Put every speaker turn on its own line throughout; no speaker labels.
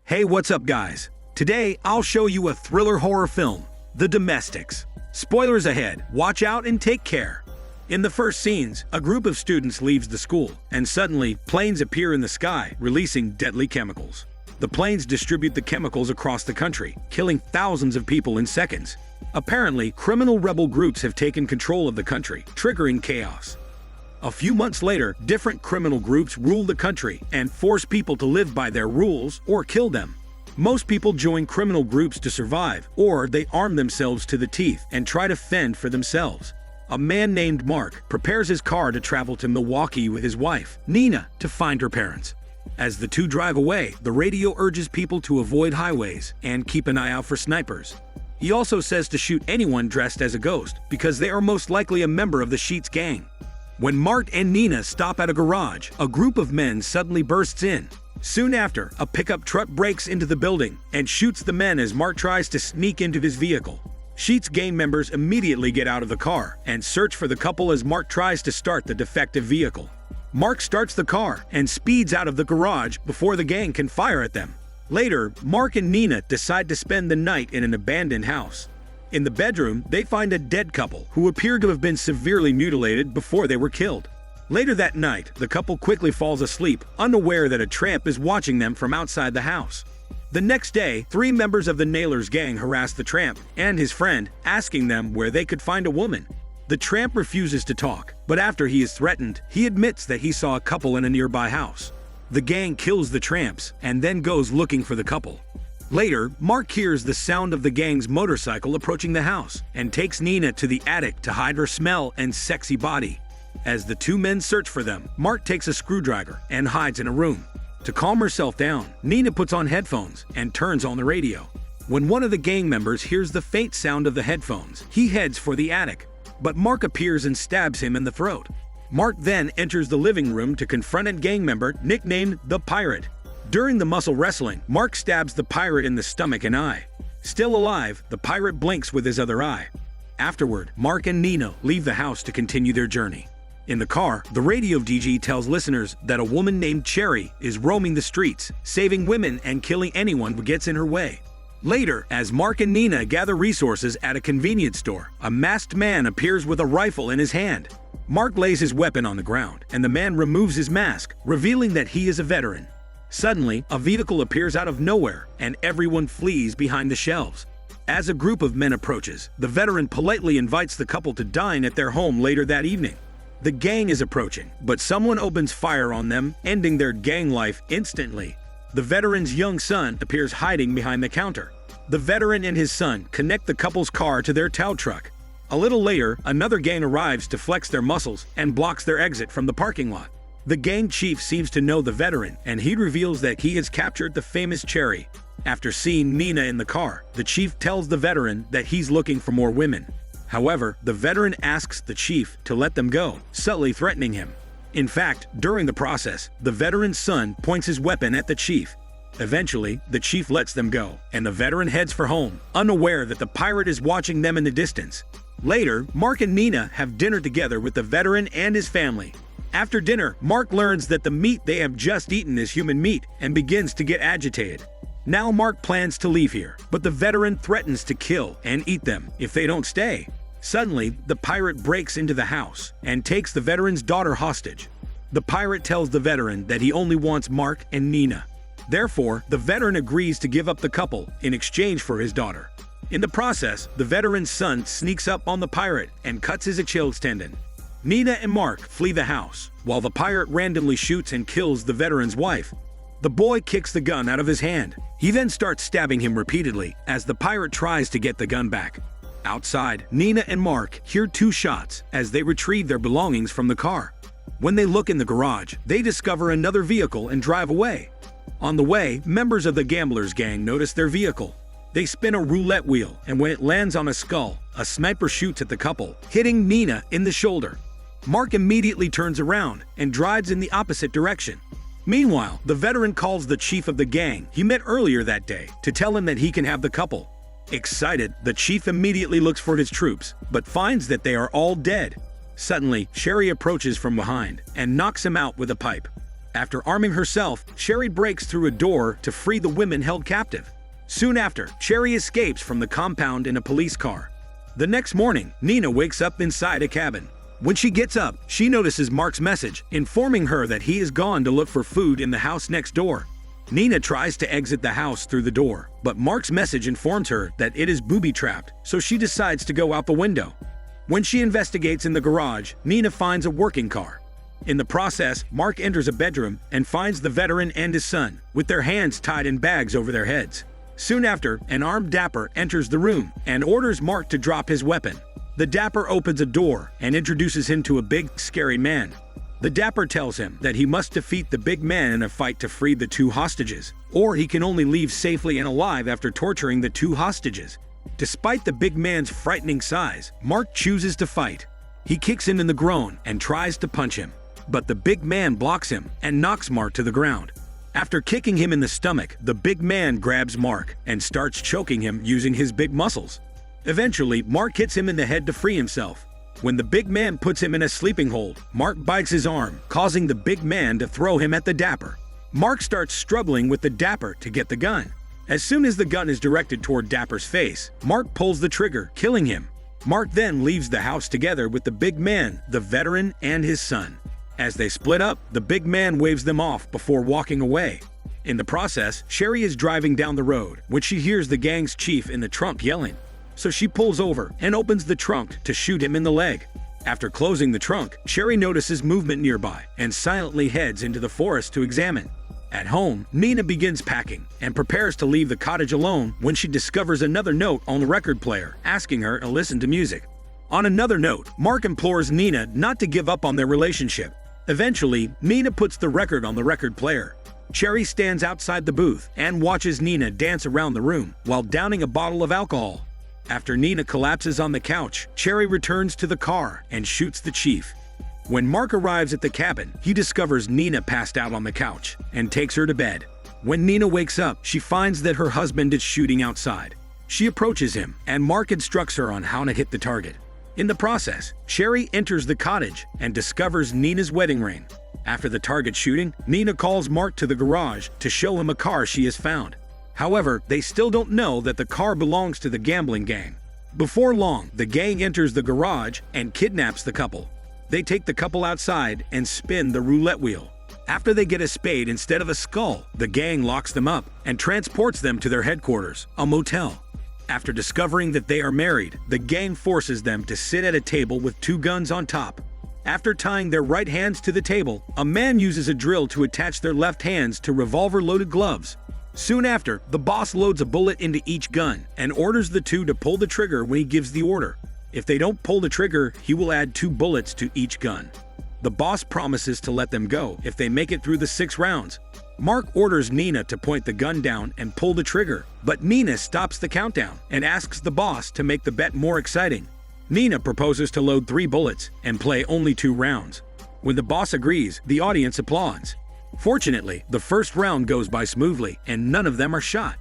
Hey, what's up guys? Today, I'll show you a thriller horror film, The Domestics. Spoilers ahead, watch out and take care. In the first scenes, a group of students leaves the school, and suddenly, planes appear in the sky, releasing deadly chemicals. The planes distribute the chemicals across the country, killing thousands of people in seconds. Apparently, criminal rebel groups have taken control of the country, triggering chaos. A few months later, different criminal groups rule the country and force people to live by their rules or kill them. Most people join criminal groups to survive, or they arm themselves to the teeth and try to fend for themselves. A man named Mark prepares his car to travel to Milwaukee with his wife, Nina, to find her parents. As the two drive away, the radio urges people to avoid highways and keep an eye out for snipers. He also says to shoot anyone dressed as a ghost because they are most likely a member of the Sheets gang. When Mark and Nina stop at a garage, a group of men suddenly bursts in. Soon after, a pickup truck breaks into the building and shoots the men as Mark tries to sneak into his vehicle. Sheets gang members immediately get out of the car and search for the couple as Mark tries to start the defective vehicle. Mark starts the car and speeds out of the garage before the gang can fire at them. Later, Mark and Nina decide to spend the night in an abandoned house. In the bedroom, they find a dead couple who appear to have been severely mutilated before they were killed. Later that night, the couple quickly falls asleep, unaware that a tramp is watching them from outside the house. The next day, 3 members of the Nailers gang harass the tramp and his friend, asking them where they could find a woman. The tramp refuses to talk, but after he is threatened, he admits that he saw a couple in a nearby house. The gang kills the tramps and then goes looking for the couple. Later, Mark hears the sound of the gang's motorcycle approaching the house and takes Nina to the attic to hide her smell and sexy body. As the 2 men search for them, Mark takes a screwdriver and hides in a room. To calm herself down, Nina puts on headphones and turns on the radio. When one of the gang members hears the faint sound of the headphones, he heads for the attic, but Mark appears and stabs him in the throat. Mark then enters the living room to confront a gang member nicknamed the Pirate. During the muscle wrestling, Mark stabs the pirate in the stomach and eye. Still alive, the pirate blinks with his other eye. Afterward, Mark and Nina leave the house to continue their journey. In the car, the radio DJ tells listeners that a woman named Cherry is roaming the streets, saving women and killing anyone who gets in her way. Later, as Mark and Nina gather resources at a convenience store, a masked man appears with a rifle in his hand. Mark lays his weapon on the ground, and the man removes his mask, revealing that he is a veteran. Suddenly, a vehicle appears out of nowhere, and everyone flees behind the shelves. As a group of men approaches, the veteran politely invites the couple to dine at their home later that evening. The gang is approaching, but someone opens fire on them, ending their gang life instantly. The veteran's young son appears hiding behind the counter. The veteran and his son connect the couple's car to their tow truck. A little later, another gang arrives to flex their muscles and blocks their exit from the parking lot. The gang chief seems to know the veteran, and he reveals that he has captured the famous Cherry. After seeing Nina in the car, the chief tells the veteran that he's looking for more women. However, the veteran asks the chief to let them go, subtly threatening him. In fact, during the process, the veteran's son points his weapon at the chief. Eventually, the chief lets them go, and the veteran heads for home, unaware that the pirate is watching them in the distance. Later, Mark and Nina have dinner together with the veteran and his family. After dinner, Mark learns that the meat they have just eaten is human meat and begins to get agitated. Now Mark plans to leave here, but the veteran threatens to kill and eat them if they don't stay. Suddenly, the pirate breaks into the house and takes the veteran's daughter hostage. The pirate tells the veteran that he only wants Mark and Nina. Therefore, the veteran agrees to give up the couple in exchange for his daughter. In the process, the veteran's son sneaks up on the pirate and cuts his Achilles tendon. Nina and Mark flee the house, while the pirate randomly shoots and kills the veteran's wife. The boy kicks the gun out of his hand. He then starts stabbing him repeatedly as the pirate tries to get the gun back. Outside, Nina and Mark hear 2 shots as they retrieve their belongings from the car. When they look in the garage, they discover another vehicle and drive away. On the way, members of the gamblers gang notice their vehicle. They spin a roulette wheel, and when it lands on a skull, a sniper shoots at the couple, hitting Nina in the shoulder. Mark immediately turns around and drives in the opposite direction. Meanwhile, the veteran calls the chief of the gang he met earlier that day to tell him that he can have the couple. Excited, the chief immediately looks for his troops, but finds that they are all dead. Suddenly, Sherry approaches from behind and knocks him out with a pipe. After arming herself, Sherry breaks through a door to free the women held captive. Soon after, Sherry escapes from the compound in a police car. The next morning, Nina wakes up inside a cabin. When she gets up, she notices Mark's message, informing her that he is gone to look for food in the house next door. Nina tries to exit the house through the door, but Mark's message informs her that it is booby-trapped, so she decides to go out the window. When she investigates in the garage, Nina finds a working car. In the process, Mark enters a bedroom and finds the veteran and his son, with their hands tied in bags over their heads. Soon after, an armed dapper enters the room and orders Mark to drop his weapon. The dapper opens a door and introduces him to a big, scary man. The dapper tells him that he must defeat the big man in a fight to free the 2 hostages, or he can only leave safely and alive after torturing the 2 hostages. Despite the big man's frightening size, Mark chooses to fight. He kicks him in the groin and tries to punch him, but the big man blocks him and knocks Mark to the ground. After kicking him in the stomach, the big man grabs Mark and starts choking him using his big muscles. Eventually, Mark hits him in the head to free himself. When the big man puts him in a sleeping hold, Mark bites his arm, causing the big man to throw him at the dapper. Mark starts struggling with the dapper to get the gun. As soon as the gun is directed toward Dapper's face, Mark pulls the trigger, killing him. Mark then leaves the house together with the big man, the veteran, and his son. As they split up, the big man waves them off before walking away. In the process, Sherry is driving down the road when she hears the gang's chief in the trunk yelling. So she pulls over and opens the trunk to shoot him in the leg. After closing the trunk, Sherry notices movement nearby and silently heads into the forest to examine. At home, Nina begins packing and prepares to leave the cottage alone when she discovers another note on the record player asking her to listen to music. On another note, Mark implores Nina not to give up on their relationship. Eventually, Nina puts the record on the record player. Sherry stands outside the booth and watches Nina dance around the room while downing a bottle of alcohol. After Nina collapses on the couch, Sherry returns to the car and shoots the chief. When Mark arrives at the cabin, he discovers Nina passed out on the couch and takes her to bed. When Nina wakes up, she finds that her husband is shooting outside. She approaches him, and Mark instructs her on how to hit the target. In the process, Sherry enters the cottage and discovers Nina's wedding ring. After the target shooting, Nina calls Mark to the garage to show him a car she has found. However, they still don't know that the car belongs to the gambling gang. Before long, the gang enters the garage and kidnaps the couple. They take the couple outside and spin the roulette wheel. After they get a spade instead of a skull, the gang locks them up and transports them to their headquarters, a motel. After discovering that they are married, the gang forces them to sit at a table with 2 guns on top. After tying their right hands to the table, a man uses a drill to attach their left hands to revolver-loaded gloves. Soon after, the boss loads a bullet into each gun and orders the 2 to pull the trigger when he gives the order. If they don't pull the trigger, he will add 2 bullets to each gun. The boss promises to let them go if they make it through the 6 rounds. Mark orders Nina to point the gun down and pull the trigger, but Nina stops the countdown and asks the boss to make the bet more exciting. Nina proposes to load 3 bullets and play only 2 rounds. When the boss agrees, the audience applauds. Fortunately, the first round goes by smoothly and none of them are shot.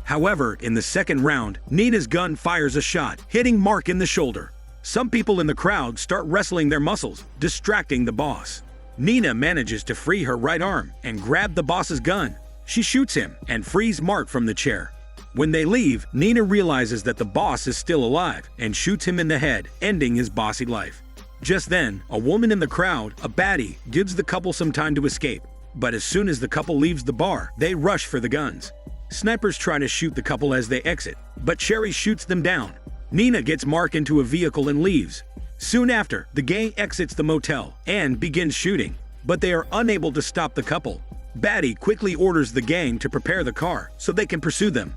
However, in the second round, Nina's gun fires a shot, hitting Mark in the shoulder. Some people in the crowd start wrestling their muscles, distracting the boss. Nina manages to free her right arm and grab the boss's gun. She shoots him and frees Mark from the chair. When they leave, Nina realizes that the boss is still alive and shoots him in the head, ending his bossy life. Just then, a woman in the crowd, a baddie, gives the couple some time to escape. But as soon as the couple leaves the bar, they rush for the guns. Snipers try to shoot the couple as they exit, but Sherry shoots them down. Nina gets Mark into a vehicle and leaves. Soon after, the gang exits the motel and begins shooting, but they are unable to stop the couple. Baddie quickly orders the gang to prepare the car so they can pursue them.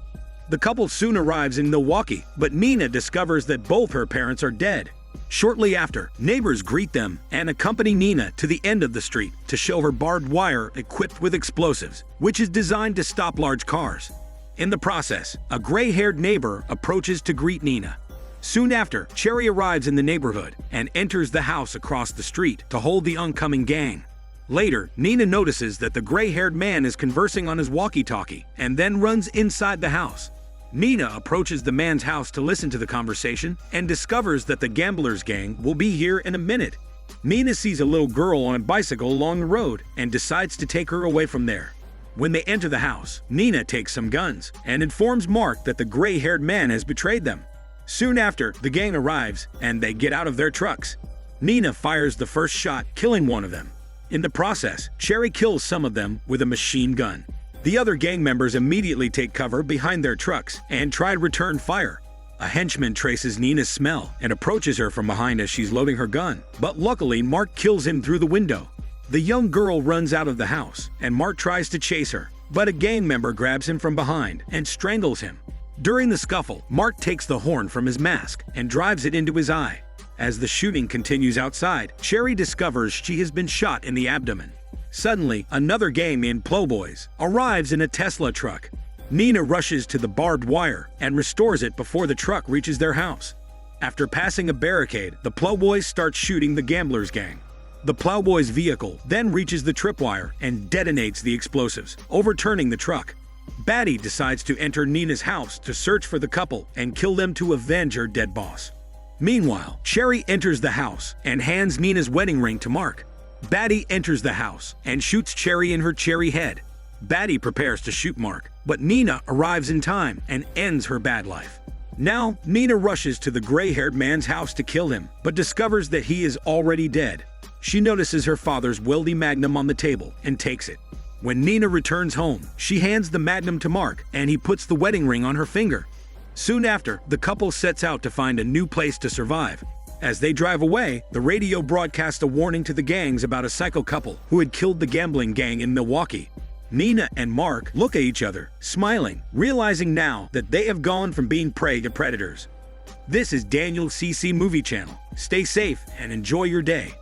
The couple soon arrives in Milwaukee, but Nina discovers that both her parents are dead. Shortly after, neighbors greet them and accompany Nina to the end of the street to show her barbed wire equipped with explosives, which is designed to stop large cars. In the process, a gray-haired neighbor approaches to greet Nina. Soon after, Sherry arrives in the neighborhood and enters the house across the street to hold the oncoming gang. Later, Nina notices that the gray-haired man is conversing on his walkie-talkie and then runs inside the house. Nina approaches the man's house to listen to the conversation and discovers that the gamblers' gang will be here in a minute. Nina sees a little girl on a bicycle along the road and decides to take her away from there. When they enter the house, Nina takes some guns and informs Mark that the gray-haired man has betrayed them. Soon after, the gang arrives and they get out of their trucks. Nina fires the first shot, killing one of them. In the process, Cherry kills some of them with a machine gun. The other gang members immediately take cover behind their trucks and try to return fire. A henchman traces Nina's smell and approaches her from behind as she's loading her gun, but luckily Mark kills him through the window. The young girl runs out of the house and Mark tries to chase her, but a gang member grabs him from behind and strangles him. During the scuffle, Mark takes the horn from his mask and drives it into his eye. As the shooting continues outside, Cherry discovers she has been shot in the abdomen. Suddenly, another gang named Plowboys arrives in a Tesla truck. Nina rushes to the barbed wire and restores it before the truck reaches their house. After passing a barricade, the Plowboys start shooting the gamblers' gang. The Plowboys' vehicle then reaches the tripwire and detonates the explosives, overturning the truck. Batty decides to enter Nina's house to search for the couple and kill them to avenge her dead boss. Meanwhile, Cherry enters the house and hands Nina's wedding ring to Mark. Batty enters the house and shoots Cherry in her cherry head. Batty prepares to shoot Mark, but Nina arrives in time and ends her bad life. Now, Nina rushes to the gray-haired man's house to kill him, but discovers that he is already dead. She notices her father's Wildy Magnum on the table and takes it. When Nina returns home, she hands the Magnum to Mark and he puts the wedding ring on her finger. Soon after, the couple sets out to find a new place to survive. As they drive away, the radio broadcasts a warning to the gangs about a psycho couple who had killed the gambling gang in Milwaukee. Nina and Mark look at each other, smiling, realizing now that they have gone from being prey to predators. This is Daniel CC Movie Channel. Stay safe and enjoy your day.